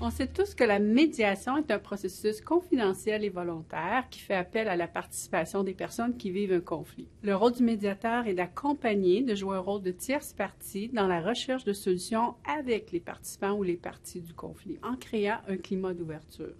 On sait tous que la médiation est un processus confidentiel et volontaire qui fait appel à la participation des personnes qui vivent un conflit. Le rôle du médiateur est d'accompagner, de jouer un rôle de tierce partie dans la recherche de solutions avec les participants ou les parties du conflit, en créant un climat d'ouverture.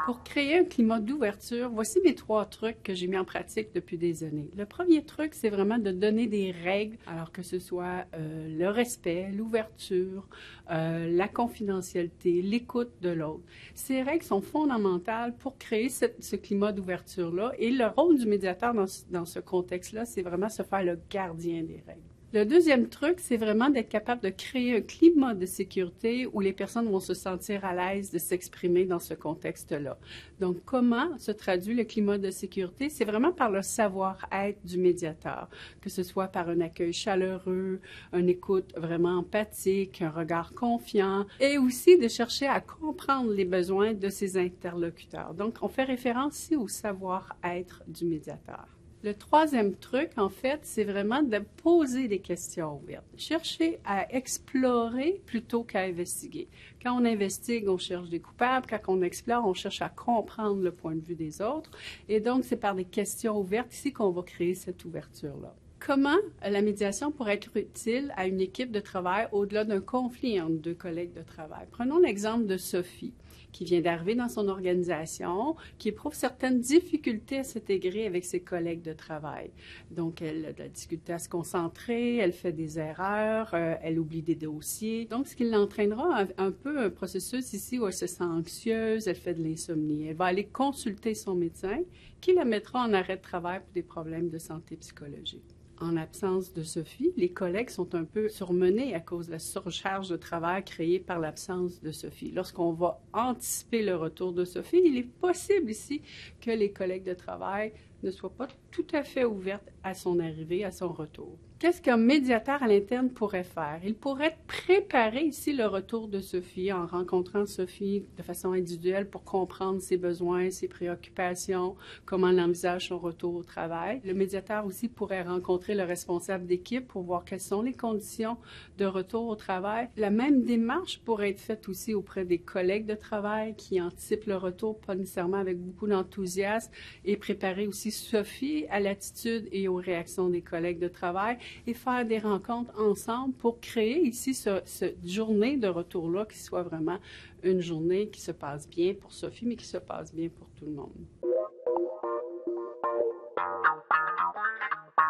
Pour créer un climat d'ouverture, voici mes 3 trucs que j'ai mis en pratique depuis des années. Le premier truc, c'est vraiment de donner des règles, alors que ce soit le respect, l'ouverture, la confidentialité, l'écoute de l'autre. Ces règles sont fondamentales pour créer ce climat d'ouverture-là et le rôle du médiateur dans ce contexte-là, c'est vraiment se faire le gardien des règles. Le deuxième truc, c'est vraiment d'être capable de créer un climat de sécurité où les personnes vont se sentir à l'aise de s'exprimer dans ce contexte-là. Donc, comment se traduit le climat de sécurité? C'est vraiment par le savoir-être du médiateur, que ce soit par un accueil chaleureux, une écoute vraiment empathique, un regard confiant, et aussi de chercher à comprendre les besoins de ses interlocuteurs. Donc, on fait référence ici au savoir-être du médiateur. Le troisième truc, en fait, c'est vraiment de poser des questions ouvertes. Chercher à explorer plutôt qu'à investiguer. Quand on investigue, on cherche des coupables. Quand on explore, on cherche à comprendre le point de vue des autres. Et donc, c'est par des questions ouvertes ici qu'on va créer cette ouverture-là. Comment la médiation pourrait être utile à une équipe de travail au-delà d'un conflit entre 2 collègues de travail? Prenons l'exemple de Sophie, qui vient d'arriver dans son organisation, qui éprouve certaines difficultés à s'intégrer avec ses collègues de travail. Donc, elle a de la difficulté à se concentrer, elle fait des erreurs, elle oublie des dossiers. Donc, ce qui l'entraînera un peu un processus ici où elle se sent anxieuse, elle fait de l'insomnie. Elle va aller consulter son médecin qui la mettra en arrêt de travail pour des problèmes de santé psychologique. En l'absence de Sophie, les collègues sont un peu surmenés à cause de la surcharge de travail créée par l'absence de Sophie. Lorsqu'on va anticiper le retour de Sophie, il est possible ici que les collègues de travail ne soient pas tout à fait ouvertes à son arrivée, à son retour. Qu'est-ce qu'un médiateur à l'interne pourrait faire? Il pourrait préparer ici le retour de Sophie en rencontrant Sophie de façon individuelle pour comprendre ses besoins, ses préoccupations, comment elle envisage son retour au travail. Le médiateur aussi pourrait rencontrer le responsable d'équipe pour voir quelles sont les conditions de retour au travail. La même démarche pourrait être faite aussi auprès des collègues de travail qui anticipent le retour, pas nécessairement avec beaucoup d'enthousiasme, et préparer aussi Sophie à l'attitude et aux réactions des collègues de travail et faire des rencontres ensemble pour créer ici cette journée de retour-là qui soit vraiment une journée qui se passe bien pour Sophie, mais qui se passe bien pour tout le monde.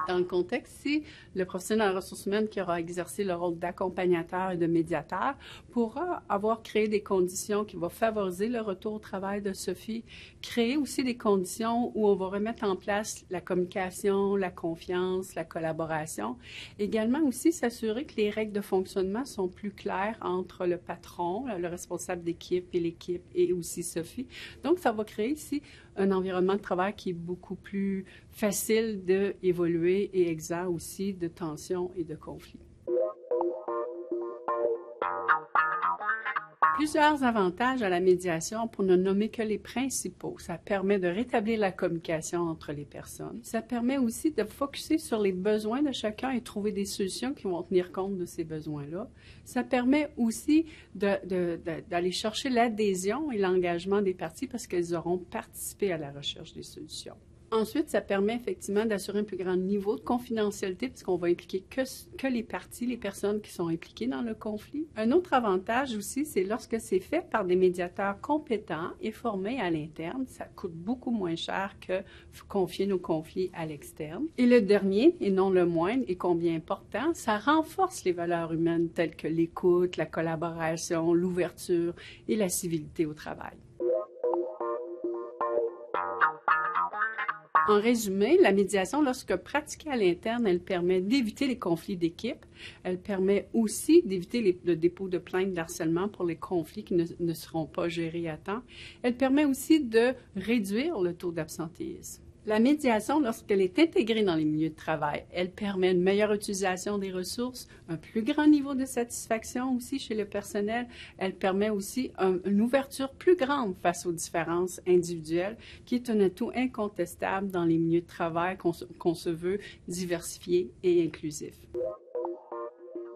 Dans le contexte ici, le professionnel en ressources humaines qui aura exercé le rôle d'accompagnateur et de médiateur pourra avoir créé des conditions qui vont favoriser le retour au travail de Sophie, créer aussi des conditions où on va remettre en place la communication, la confiance, la collaboration. Également aussi s'assurer que les règles de fonctionnement sont plus claires entre le patron, le responsable d'équipe et l'équipe et aussi Sophie. Donc, ça va créer ici un environnement de travail qui est beaucoup plus facile d'évoluer et exempt aussi de tensions et de conflits. Plusieurs avantages à la médiation pour ne nommer que les principaux. Ça permet de rétablir la communication entre les personnes. Ça permet aussi de focusser sur les besoins de chacun et trouver des solutions qui vont tenir compte de ces besoins-là. Ça permet aussi d'aller chercher l'adhésion et l'engagement des parties parce qu'elles auront participé à la recherche des solutions. Ensuite, ça permet effectivement d'assurer un plus grand niveau de confidentialité puisqu'on va impliquer que les parties, les personnes qui sont impliquées dans le conflit. Un autre avantage aussi, c'est lorsque c'est fait par des médiateurs compétents et formés à l'interne, ça coûte beaucoup moins cher que confier nos conflits à l'externe. Et le dernier, et non le moindre, et combien important, ça renforce les valeurs humaines telles que l'écoute, la collaboration, l'ouverture et la civilité au travail. En résumé, la médiation, lorsque pratiquée à l'interne, elle permet d'éviter les conflits d'équipe. Elle permet aussi d'éviter le dépôt de plaintes d'harcèlement pour les conflits qui ne seront pas gérés à temps. Elle permet aussi de réduire le taux d'absentéisme. La médiation, lorsqu'elle est intégrée dans les milieux de travail, elle permet une meilleure utilisation des ressources, un plus grand niveau de satisfaction aussi chez le personnel. Elle permet aussi une ouverture plus grande face aux différences individuelles, qui est un atout incontestable dans les milieux de travail qu'on se veut diversifiés et inclusifs.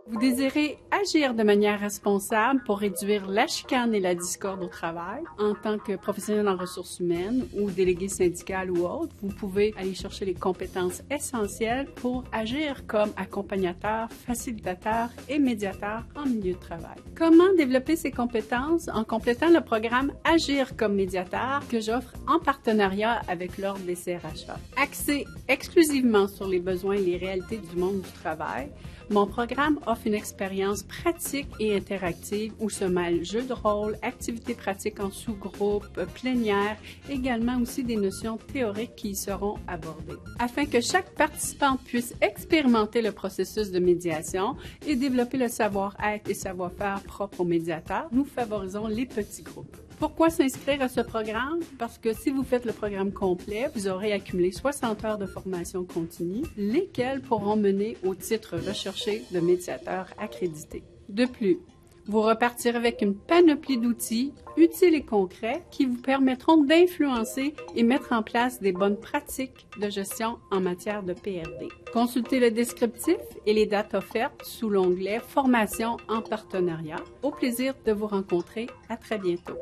Vous désirez agir de manière responsable pour réduire la chicane et la discorde au travail. En tant que professionnel en ressources humaines ou délégué syndical ou autre, vous pouvez aller chercher les compétences essentielles pour agir comme accompagnateur, facilitateur et médiateur en milieu de travail. Comment développer ces compétences? En complétant le programme Agir comme médiateur que j'offre en partenariat avec l'Ordre des CRHA. Axé exclusivement sur les besoins et les réalités du monde du travail, mon programme offre une expérience pratique et interactive où se mêlent jeux de rôle, activités pratiques en sous-groupe, plénières, également aussi des notions théoriques qui y seront abordées. Afin que chaque participant puisse expérimenter le processus de médiation et développer le savoir-être et savoir-faire propre aux médiateurs, nous favorisons les petits groupes. Pourquoi s'inscrire à ce programme? Parce que si vous faites le programme complet, vous aurez accumulé 60 heures de formation continue, lesquelles pourront mener au titre recherché de médiateur accrédité. De plus, vous repartirez avec une panoplie d'outils utiles et concrets qui vous permettront d'influencer et mettre en place des bonnes pratiques de gestion en matière de PRD. Consultez le descriptif et les dates offertes sous l'onglet « Formation en partenariat ». Au plaisir de vous rencontrer. À très bientôt.